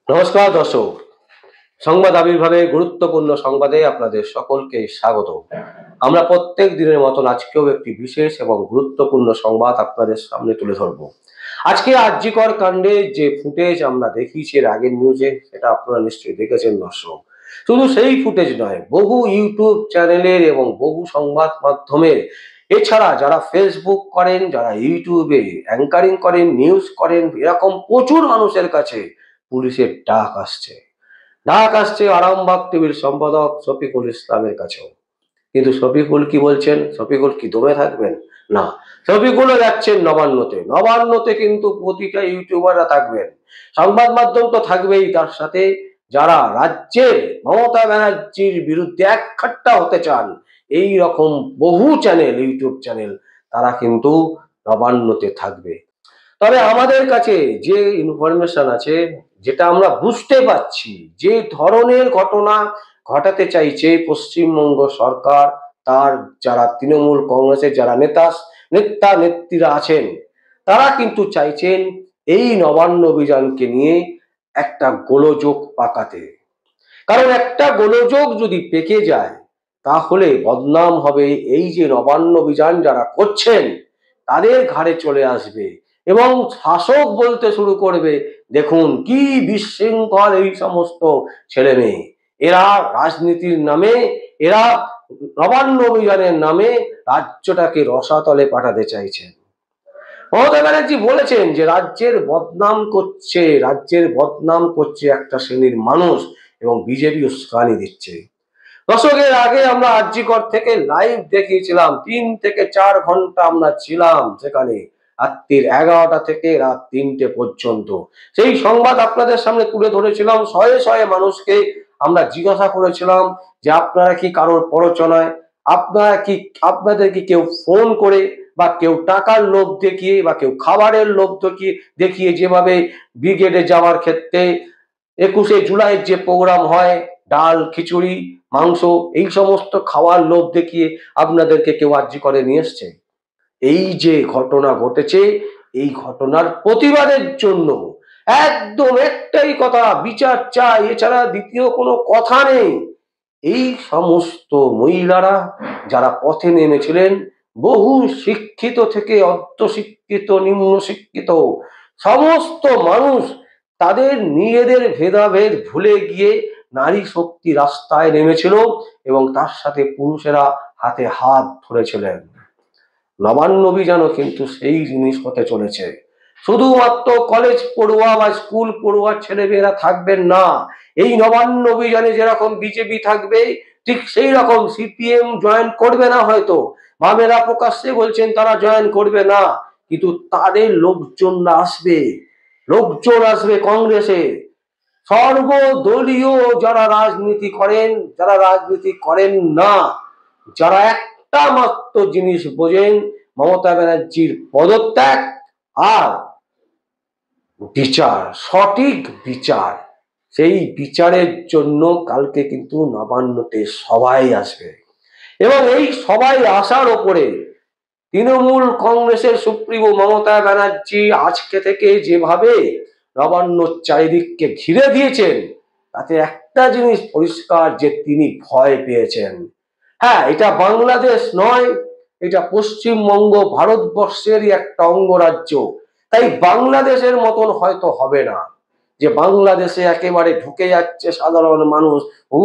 নমস্কার দর্শক, সংবাদ আবির্ভাবে গুরুত্বপূর্ণ সংবাদে আপনাদের সকলকে স্বাগত। আমরা প্রত্যেক দিনের মতন আজকেও একটি বিশেষ এবং গুরুত্বপূর্ণ সংবাদ আপনাদের সামনে তুলে ধরব। আজকে আরজিকর কাণ্ডের যে ফুটেজ আমরা দেখিয়েছি এর আগের নিউজে, সেটা আপনারা নিশ্চয়ই দেখেছেন দর্শক। শুধু সেই ফুটেজ নয়, বহু ইউটিউব চ্যানেলের এবং বহু সংবাদ মাধ্যমের, এছাড়া যারা ফেসবুক করেন, যারা ইউটিউবে অ্যাঙ্কারিং করেন, নিউজ করেন, এরকম প্রচুর মানুষের কাছে পুলিশের ডাক আসছে আরামবাগ টিভির সম্পাদক শফিকুল ইসলামের কাছেও। কিন্তু শফিকুল কি বলছেন? শফিকুল কি দমে থাকবেন? না, শফিকুলও যাচ্ছেন নবান্নতে কিন্তু প্রতিটা ইউটিউবাররা থাকবেন, সংবাদ মাধ্যম তো থাকবেই, তার সাথে যারা রাজ্যের মমতা ব্যানার্জির বিরুদ্ধে একখাট্টা হতে চান এই রকম বহু চ্যানেল, ইউটিউব চ্যানেল, তারা কিন্তু নবান্নতে থাকবে। তবে আমাদের কাছে যে ইনফরমেশন আছে, যেটা আমরা বুঝতে পারছি, যে ধরনের ঘটনা ঘটাতে চাইছে পশ্চিমবঙ্গ সরকার, তার যারা তৃণমূল কংগ্রেসের যারা নেত্রীরা আছেন, তারা কিন্তু চাইছেন এই নবান্ন অভিযানকে নিয়ে একটা গোলযোগ পাকাতে। কারণ একটা গোলযোগ যদি পেকে যায় তাহলে বদনাম হবে এই যে নবান্ন অভিযান যারা করছেন তাদের ঘাড়ে চলে আসবে, এবং শাসক বলতে শুরু করবে, দেখুন কি বিশৃঙ্খল এই সমস্ত ছেলে মেয়ে, এরা রাজনীতির নামে, এরা নবান্ন অভিযানের নামে রাজ্যটাকে রসাতলে পাঠাতে চাইছেন। মমতা ব্যানার্জি বলেছেন যে রাজ্যের বদনাম করছে একটা শ্রেণীর মানুষ, এবং বিজেপি উস্কানি দিচ্ছে। দশকের আগে আমরা আরজিকর থেকে লাইভ দেখিয়েছিলাম, 3 থেকে 4 ঘন্টা আমরা ছিলাম সেখানে, রাত্রির 11টা থেকে রাত 3টে পর্যন্ত। সেই সংবাদ আপনাদের সামনে তুলে ধরেছিলাম, শয়ে শয়ে মানুষকে আমরা জিজ্ঞাসা করেছিলাম যে আপনারা কি কারোর প্ররোচনায়, আপনাদের কি কেউ ফোন করে, বা কেউ টাকার লোভ দেখিয়ে, বা কেউ খাবারের লোভ দেখিয়ে, যেভাবে ব্রিগেডে যাওয়ার ক্ষেত্রে 21শে জুলাইয়ের যে প্রোগ্রাম হয়, ডাল, খিচুড়ি, মাংস, এই সমস্ত খাওয়ার লোভ দেখিয়ে আপনাদেরকে কেউ আরজি করে নিয়ে এসছে? এই যে ঘটনা ঘটেছে, এই ঘটনার প্রতিবাদের জন্য একদম একটাই কথা, বিচার চাই, এছাড়া দ্বিতীয় কোনো কথা নেই। এই সমস্ত মহিলারা যারা পথে নেমেছিলেন, বহু শিক্ষিত থেকে অর্ধশিক্ষিত, নিম্ন শিক্ষিত সমস্ত মানুষ, তাদের নিজেদের ভেদাভেদ ভুলে গিয়ে নারী শক্তি রাস্তায় নেমেছিল, এবং তার সাথে পুরুষেরা হাতে হাত ধরেছিলেন। নবান্ন অভিযানও কিন্তু সেই জিনিস হতে চলেছে। শুধুমাত্র কলেজ পড়ুয়া বা স্কুল পড়ুয়া ছেলেমেয়েরা থাকবেন না, এই নবান্ন অভিযানে যেরকম বিজেপি থাকবে, ঠিক সেই রকম সিপিএম জয়েন করবে না, হয়তো বামেরা প্রকাশ্যে বলছেন তারা জয়েন করবে না, কিন্তু তাদের লোকজন আসবে কংগ্রেসে। সর্বদলীয় যারা রাজনীতি করেন না, যারা একটা মাত্র জিনিস বোঝেন, মমতা ব্যানার্জির পদত্যাগ আর বিচার, সঠিক বিচার, সেই বিচারের জন্য কালকে কিন্তু নবান্নতে সবাই আসবে। এবং এই সবাই আসার ওপরে তৃণমূল কংগ্রেসের সুপ্রিমো মমতা ব্যানার্জি আজকে থেকে যেভাবে নবান্ন চারিদিককে ঘিরে দিয়েছেন, তাতে একটা জিনিস পরিষ্কার, যে তিনি ভয় পেয়েছেন। হ্যাঁ, এটা বাংলাদেশ নয়, এটা পশ্চিমবঙ্গ ভারতবর্ষেরই একটা অঙ্গরাজ্য, তাই বাংলাদেশের মতন হয়তো হবে না, যে বাংলাদেশে একেবারে ঢুকে যাচ্ছে সাধারণ মানুষ, হু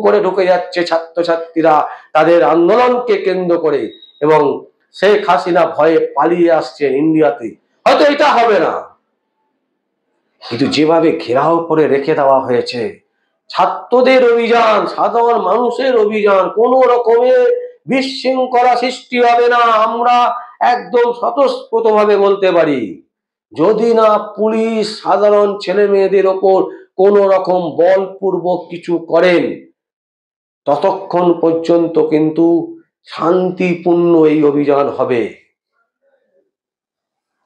করে ঢুকে যাচ্ছে ছাত্রছাত্রীরা তাদের আন্দোলনকে কেন্দ্র করে, এবং শেখ হাসিনা ভয়ে পালিয়ে আসছেন ইন্ডিয়াতে, হয়তো এটা হবে না। কিন্তু যেভাবে ঘেরাও করে রেখে দেওয়া হয়েছে, ছাত্রদের অভিযান, সাধারণ মানুষের অভিযান, কোন রকমের বিশৃঙ্খলা সৃষ্টি হবে না, আমরা একদম স্বতঃস্ফূর্তভাবে বলতে পারি। যদি না পুলিশ সাধারণ ছেলে মেয়েদের ওপর কোন রকম বলপূর্বক কিছু করেন, ততক্ষণ পর্যন্ত কিন্তু শান্তিপূর্ণ এই অভিযান হবে।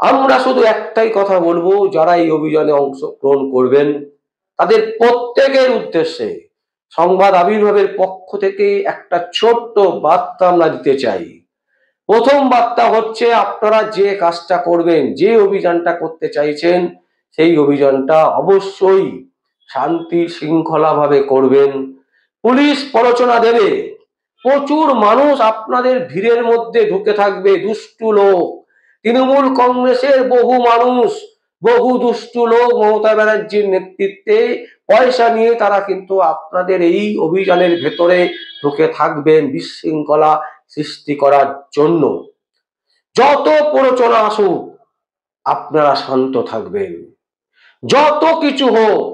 আমরা শুধু একটাই কথা বলবো, যারা এই অভিযানে অংশগ্রহণ করবেন তাদের প্রত্যেকের উদ্দেশ্যে সংবাদ আবির্ভাবের পক্ষ থেকে একটা ছোট্ট বার্তা আমরা দিতে চাই। প্রথম বার্তা হচ্ছে, আপনারা যে কাজটা করবেন, যে অভিযানটা করতে চাইছেন, সেই অভিযানটা অবশ্যই শান্তি শৃঙ্খলা ভাবে করবেন। পুলিশ প্ররোচনা দেবে, প্রচুর মানুষ আপনাদের ভিড়ের মধ্যে ঢুকে থাকবে, দুষ্টু লোক। তৃণমূল কংগ্রেসের বহু মানুষ, বহু দুষ্টু লোক মমতা ব্যানার্জির নেতৃত্বে পয়সা নিয়ে তারা কিন্তু আপনাদের এই অভিযানের ভেতরে ঢুকে থাকবেন বিশৃঙ্খলা সৃষ্টি করার জন্য। যত প্ররোচনা আসুক আপনারা শান্ত থাকবেন, যত কিছু হোক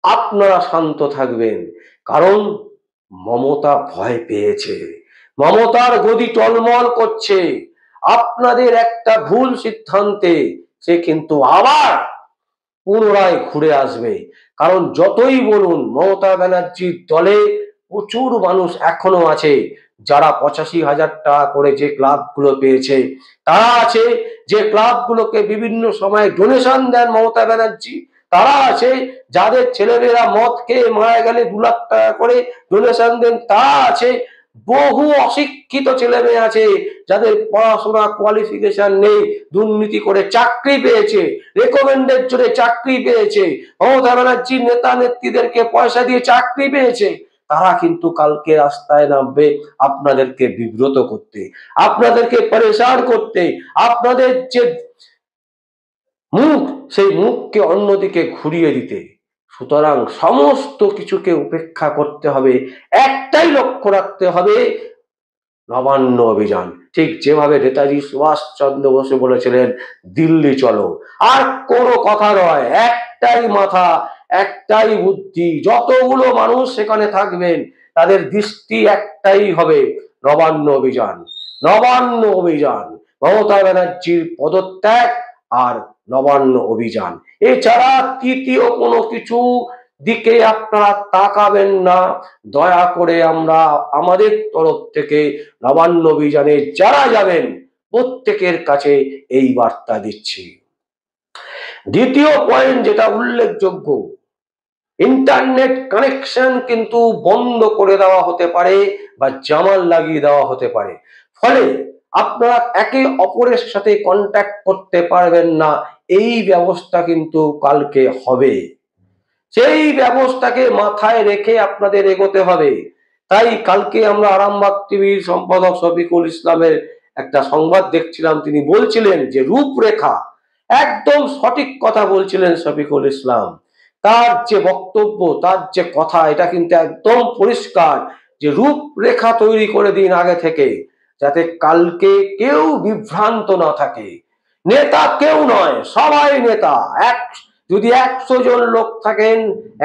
আপনারা শান্ত থাকবেন, কারণ মমতা ভয় পেয়েছে, মমতার গদি টলমল করছে। আপনাদের একটা ভুল সিদ্ধান্তে সে কিন্তু আবার পুনরায় ঘুরে আসবে। কারণ যতই বলুন, মমতা ব্যানার্জির দলে প্রচুর মানুষ এখনো আছে যারা 85,000 টাকা করে যে ক্লাবগুলো পেয়েছে, তারা আছে যে ক্লাবগুলোকে বিভিন্ন সময় ডোনেশন দেন মমতা ব্যানার্জি, তারা আছে যাদের ছেলেমেয়েরা মদ খেয়ে মারা গেলে 2 লাখ টাকা করে ডোনেশন দেন, তারা আছে বহু অশিক্ষিত ছেলে মেয়ে আছে যাদের পড়াশোনা কোয়ালিফিকেশন নেই, দুর্নীতি করে চাকরি পেয়েছে, রেকমেন্ডের জোরে চাকরি পেয়েছে, মমতা ব্যানার্জির নেতা নেত্রীদেরকে পয়সা দিয়ে চাকরি পেয়েছে। তারা কিন্তু কালকে রাস্তায় নামবে আপনাদেরকে বিব্রত করতে, আপনাদেরকে পরেশান করতে, আপনাদের যে মুখ সেই মুখকে অন্যদিকে ঘুরিয়ে দিতে। সুতরাং সমস্ত কিছুকে উপেক্ষা করতে হবে, একটাই লক্ষ্য রাখতে হবে, নবান্ন অভিযান। ঠিক যেভাবে নেতাজি সুভাষচন্দ্র বসু বলেছিলেন দিল্লি চলো, আর কোনো কথা নয়, একটাই মাথা, একটাই বুদ্ধি, যতগুলো মানুষ সেখানে থাকবেন তাদের দৃষ্টি একটাই হবে, নবান্ন অভিযান, নবান্ন অভিযান, মমতা ব্যানার্জির পদত্যাগ আর নবান্ন অভিযান। এছাড়া তৃতীয় কোনো কিছু দিকে আপনারা তাকাবেন না, দয়া করে। আমরা আমাদের তরফ থেকে নবান্ন অভিযানে যারা যাবেন প্রত্যেকের কাছে এই বার্তা দিচ্ছি। দ্বিতীয় পয়েন্ট যেটা উল্লেখযোগ্য, ইন্টারনেট কানেকশন কিন্তু বন্ধ করে দেওয়া হতে পারে বা জামাল লাগিয়ে দেওয়া হতে পারে, ফলে আপনারা একে অপরের সাথে কন্ট্যাক্ট করতে পারবেন না। এই ব্যবস্থা কিন্তু কালকে হবে, সেই ব্যবস্থাকে মাথায় রেখে আপনাদের এগোতে হবে। তাই কালকে আমরা আরামবাগ টিভির সম্পাদক শফিকুল ইসলামের একটা সংবাদ দেখছিলাম, তিনি বলছিলেন যে রূপরেখা, একদম সঠিক কথা বলছিলেন শফিকুল ইসলাম। তার যে বক্তব্য, তার যে কথা, এটা কিন্তু একদম পরিষ্কার যে রূপরেখা তৈরি করে দিন আগে থেকে, যাতে কালকে কেউ বিভ্রান্ত না থাকে। নেতা কেউ নয়, সবাই নেতা। যদি 100 জন লোক থাকেন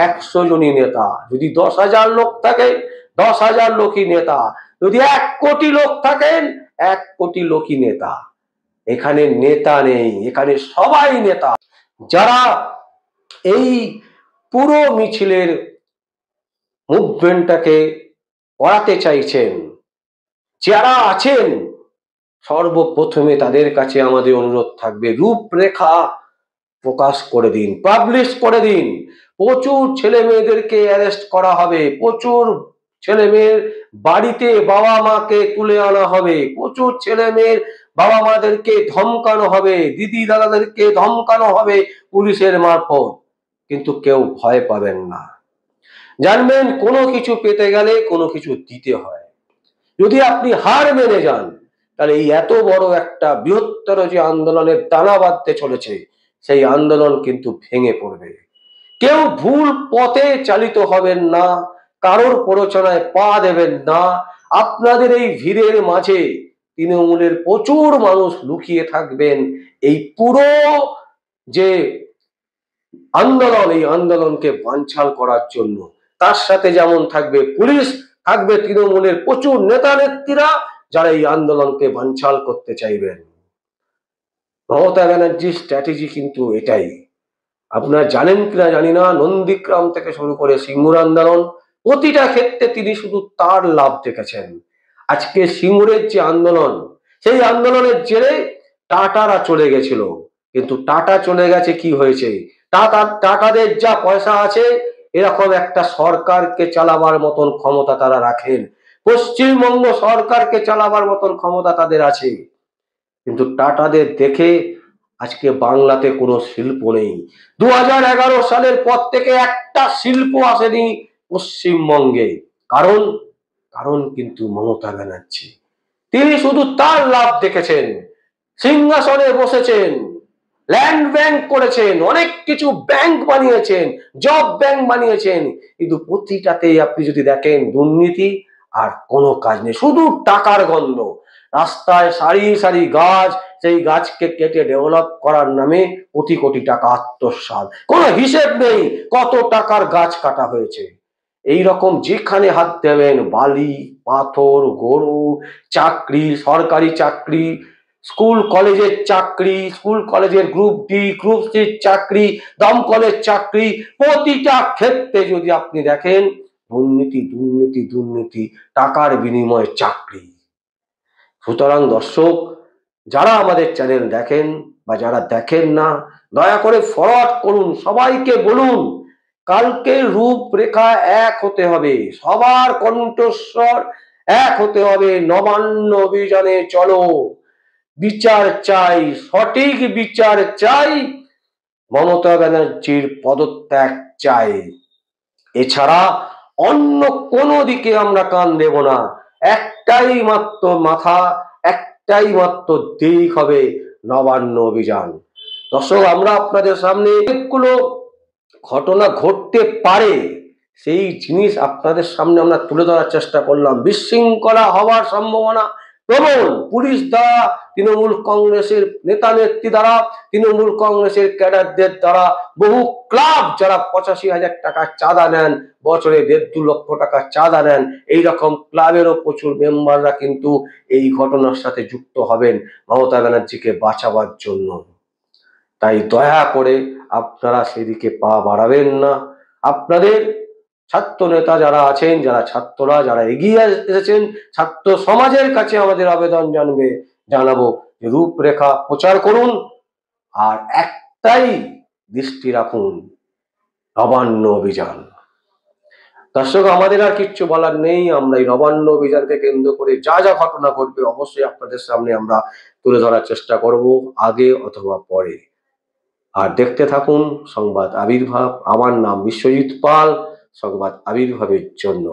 100 জনই নেতা, যদি 10,000 লোক থাকেন 10,000 লোকই নেতা, যদি 1 কোটি লোক থাকেন 1 কোটি লোকই নেতা। এখানে নেতা নেই, এখানে সবাই নেতা। যারা এই পুরো মিছিলের মুভমেন্টটাকে করাতে চাইছেন, যারা আছেন, সর্বপ্রথমে তাদের কাছে আমাদের অনুরোধ থাকবে, রূপরেখা প্রকাশ করে দিন, পাবলিশ করে দিন। প্রচুর ছেলে মেয়েদেরকে অ্যারেস্ট করা হবে, প্রচুর ছেলে মেয়ের বাড়িতে বাবা মাকে তুলে আনা হবে, প্রচুর ছেলে মেয়ের বাবা মাদেরকে ধমকানো হবে, দিদি দাদাদেরকে ধমকানো হবে পুলিশের মারফত। কিন্তু কেউ ভয় পাবেন না। জানবেন কোনো কিছু পেতে গেলে কোনো কিছু দিতে হয়। যদি আপনি হার মেনে যান, তাহলে এই এত বড় একটা বৃহত্তর যে আন্দোলনের দানা বাঁধতে চলেছে, সেই আন্দোলন কিন্তু ভেঙে পড়বে। কেউ ভুল পথে চালিত হবেন না, কারোর প্ররোচনায় পা দেবেন না। আপনাদের এই ভিড়ের মাঝে তৃণমূলের প্রচুর মানুষ লুকিয়ে থাকবেন এই পুরো যে আন্দোলন, এই আন্দোলনকে বানচাল করার জন্য। তার সাথে যেমন থাকবে পুলিশ, থাকবে তৃণমূলের প্রচুর নেতা নেত্রীরা যারা এই আন্দোলনকে বানচাল করতে চাইবেন। মমতা ব্যানার্জির স্ট্র্যাটেজি কিন্তু এটাই। আপনারা জানেন কিনা জানি না, নন্দীগ্রাম থেকে শুরু করে সিঙ্গুর আন্দোলন, প্রতিটা ক্ষেত্রে তিনি শুধু তার লাভ দেখেছেন। আজকে সিঙ্গুরের যে আন্দোলন, সেই আন্দোলনের জেরে টাটারা চলে গেছিল, কিন্তু টাটা চলে গেছে, কি হয়েছে? টাটাদের যা পয়সা আছে, এরকম একটা সরকারকে চালাবার মতন ক্ষমতা তারা রাখেন, পশ্চিমবঙ্গ সরকারকে চালাবার মতন ক্ষমতা তাদের আছে। কিন্তু টাটাদের দেখে আজকে বাংলাতে কোনো শিল্প নেই। 2011 সালের পর থেকে একটা শিল্প আসেনি পশ্চিমবঙ্গে। কারণ কারণ কিন্তু মমতা ব্যানার্জি। তিনি শুধু তার লাভ দেখেছেন, সিংহাসনে বসেছেন, ল্যান্ড ব্যাংক করেছেন, অনেক কিছু ব্যাংক বানিয়েছেন, জব ব্যাংক বানিয়েছেন, কিন্তু প্রতিটাতেই আপনি যদি দেখেন দুর্নীতি আর কোনো কাজ নেই, শুধু টাকার গন্ধ। রাস্তায় সারি সারি গাছ, সেই গাছকে কেটে ডেভেলপ করার নামে কোটি কোটি টাকা আত্মসাৎ, কোনো হিসেব নেই কত টাকার গাছ কাটা হয়েছে। এই রকম যেখানে হাত দেবেন বালি, পাথর, গরু, চাকরি, সরকারি চাকরি, স্কুল কলেজের চাকরি, স্কুল কলেজের গ্রুপ ডি গ্রুপ সি চাকরি, দমকলের চাকরি, প্রতিটা ক্ষেত্রে যদি আপনি দেখেন দুর্নীতি দুর্নীতি দুর্নীতি, টাকার বিনিময়ে চাকরি। সুতরাং দর্শক, যারা আমাদের চ্যানেল দেখেন বা যারা দেখেন না, দয়া করে ফরওয়ার্ড করুন, সবাইকে বলুন কালকে রূপরেখা এক হতে হবে, সবার কণ্ঠস্বর এক হতে হবে। নবান্ন অভিযানে চলো, বিচার চাই, সঠিক বিচার চাই, মমতা ব্যানার্জির পদত্যাগ চাই। এছাড়া অন্য কোনো দিকে আমরা কান দেব না। একটাই মাত্র মাথা, একটাই মাত্র দিক হবে নবান্ন অভিযান। দর্শক, আমরা আপনাদের সামনে অনেকগুলো ঘটনা ঘটতে পারে সেই জিনিস আপনাদের সামনে আমরা তুলে ধরার চেষ্টা করলাম। বিশৃঙ্খলা হওয়ার সম্ভাবনা প্রবল, পুলিশ দ্বারা, তৃণমূল কংগ্রেসের নেতা নেত্রী দ্বারা, তৃণমূল কংগ্রেসের ক্যাডারদের দ্বারা, বহু ক্লাব যারা 85,000 টাকা চাঁদা নেন, বছরে 1.5-2 লক্ষ টাকা চাঁদা নেন, এইরকম ক্লাবেরও প্রচুর মেম্বাররা কিন্তু এই ঘটনার সাথে যুক্ত হবেন মমতা ব্যানার্জিকে বাঁচাবার জন্য। তাই দয়া করে আপনারা সেদিকে পা বাড়াবেন না। আপনাদের ছাত্র নেতা যারা আছেন, যারা ছাত্ররা যারা এগিয়ে এসেছেন, ছাত্র সমাজের কাছে আমাদের আবেদন জানাবো যে রূপরেখা প্রচার করুন, আর একটাই দৃষ্টি রাখুন, নবান্ন অভিযান। দর্শক, আমাদের আর কিচ্ছু বলার নেই। আমরা এই নবান্ন অভিযানকে কেন্দ্র করে যা যা ঘটনা ঘটবে অবশ্যই আপনাদের সামনে আমরা তুলে ধরার চেষ্টা করব, আগে অথবা পরে। আর দেখতে থাকুন সংবাদ আবির্ভাব। আমার নাম বিশ্বজিৎ পাল, সংবাদ আবির্ভাবের জন্য।